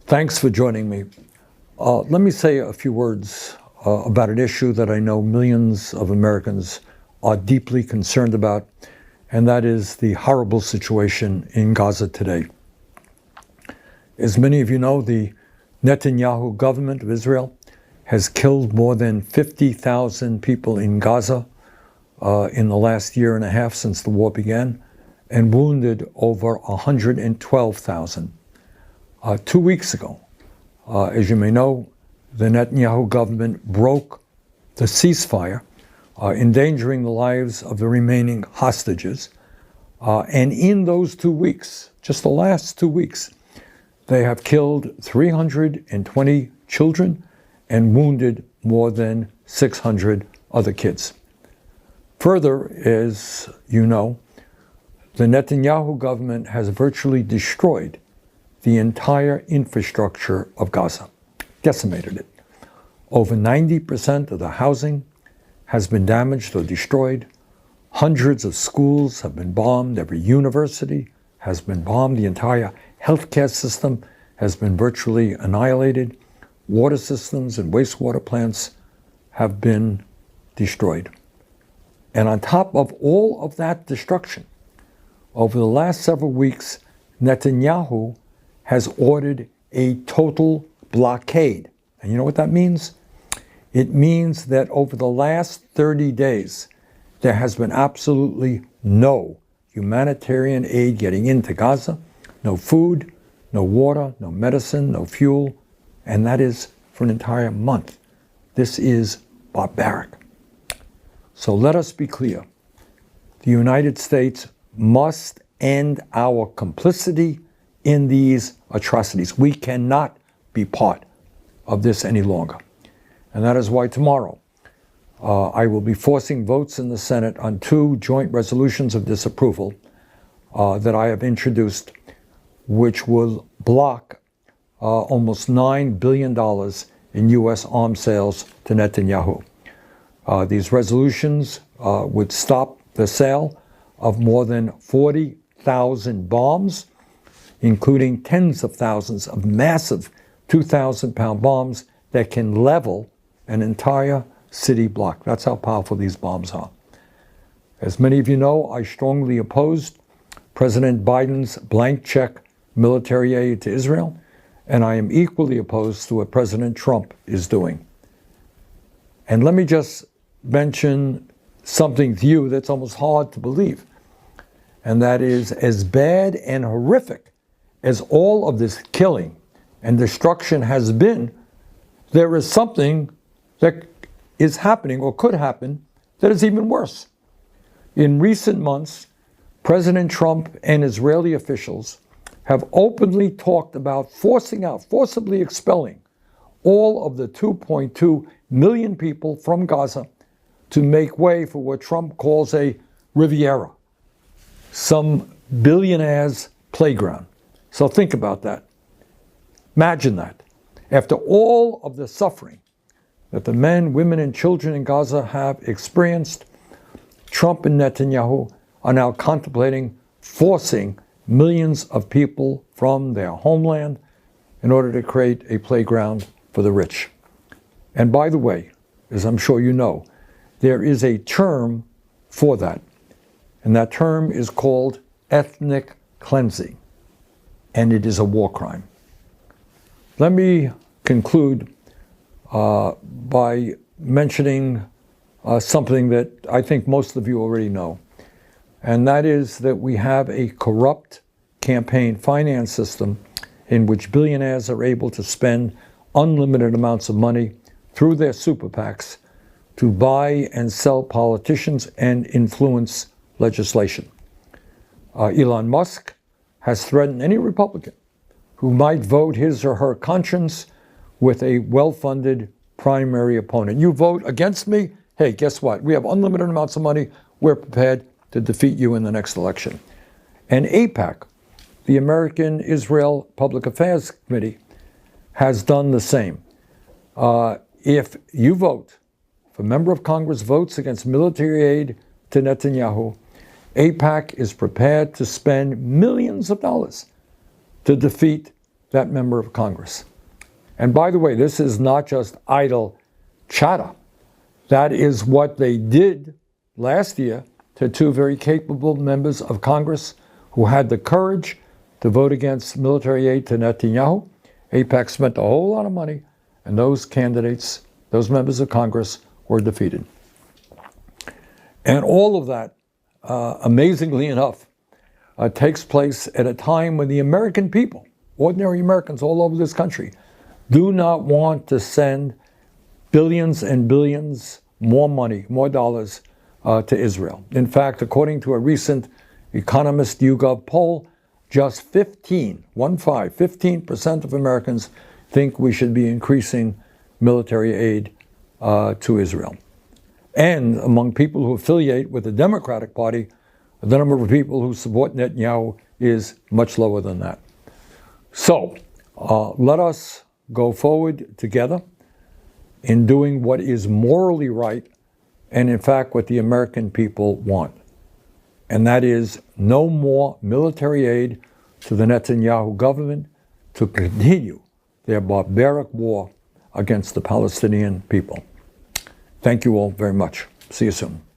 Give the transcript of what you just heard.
Thanks for joining me. Let me say a few words about an issue that I know millions of Americans are deeply concerned about, and that is the horrible situation in Gaza today. As many of you know, the Netanyahu government of Israel has killed more than 50,000 people in Gaza in the last year and a half since the war began, and wounded over 112,000. 2 weeks ago, as you may know, the Netanyahu government broke the ceasefire, endangering the lives of the remaining hostages. And in those 2 weeks, just the last 2 weeks, they have killed 320 children and wounded more than 600 other kids. Further, as you know, the Netanyahu government has virtually destroyed the entire infrastructure of Gaza, decimated it. Over 90% of the housing has been damaged or destroyed. Hundreds of schools have been bombed. Every university has been bombed. The entire healthcare system has been virtually annihilated. Water systems and wastewater plants have been destroyed. And on top of all of that destruction, over the last several weeks, Netanyahu has ordered a total blockade. And you know what that means? It means that over the last 30 days, there has been absolutely no humanitarian aid getting into Gaza, no food, no water, no medicine, no fuel, and that is for an entire month. This is barbaric. So let us be clear. The United States must end our complicity in these atrocities. We cannot be part of this any longer. And that is why tomorrow I will be forcing votes in the Senate on 2 joint resolutions of disapproval that I have introduced, which will block almost $9 billion in U.S. arms sales to Netanyahu. These resolutions would stop the sale of more than 40,000 bombs, including tens of thousands of massive 2,000-pound bombs that can level an entire city block. That's how powerful these bombs are. As many of you know, I strongly opposed President Biden's blank check military aid to Israel, and I am equally opposed to what President Trump is doing. And let me just mention something to you that's almost hard to believe, and that is, as bad and horrific as all of this killing and destruction has been, there is something that is happening or could happen that is even worse. In recent months, President Trump and Israeli officials have openly talked about forcibly expelling all of the 2.2 million people from Gaza to make way for what Trump calls a Riviera, some billionaire's playground. So think about that. Imagine that. After all of the suffering that the men, women, and children in Gaza have experienced, Trump and Netanyahu are now contemplating forcing millions of people from their homeland in order to create a playground for the rich. And by the way, as I'm sure you know, there is a term for that, and that term is called ethnic cleansing, and it is a war crime. Let me conclude by mentioning something that I think most of you already know, and that is that we have a corrupt campaign finance system in which billionaires are able to spend unlimited amounts of money through their super PACs to buy and sell politicians and influence legislation. Elon Musk has threatened any Republican who might vote his or her conscience with a well-funded primary opponent. You vote against me? Hey, guess what? We have unlimited amounts of money. We're prepared to defeat you in the next election. And AIPAC, the American Israel Public Affairs Committee, has done the same. If you vote, if a member of Congress votes against military aid to Netanyahu, AIPAC is prepared to spend millions of dollars to defeat that member of Congress. And by the way, this is not just idle chatter. That is what they did last year to two very capable members of Congress who had the courage to vote against military aid to Netanyahu. AIPAC spent a whole lot of money, and those candidates, those members of Congress, were defeated. And all of that, amazingly enough, takes place at a time when the American people, ordinary Americans all over this country, do not want to send billions and billions more money, more dollars to Israel. In fact, according to a recent Economist YouGov poll, just 15% of Americans think we should be increasing military aid to Israel. And among people who affiliate with the Democratic Party, the number of people who support Netanyahu is much lower than that. So let us go forward together in doing what is morally right and, in fact, what the American people want. And that is no more military aid to the Netanyahu government to continue their barbaric war against the Palestinian people. Thank you all very much. See you soon.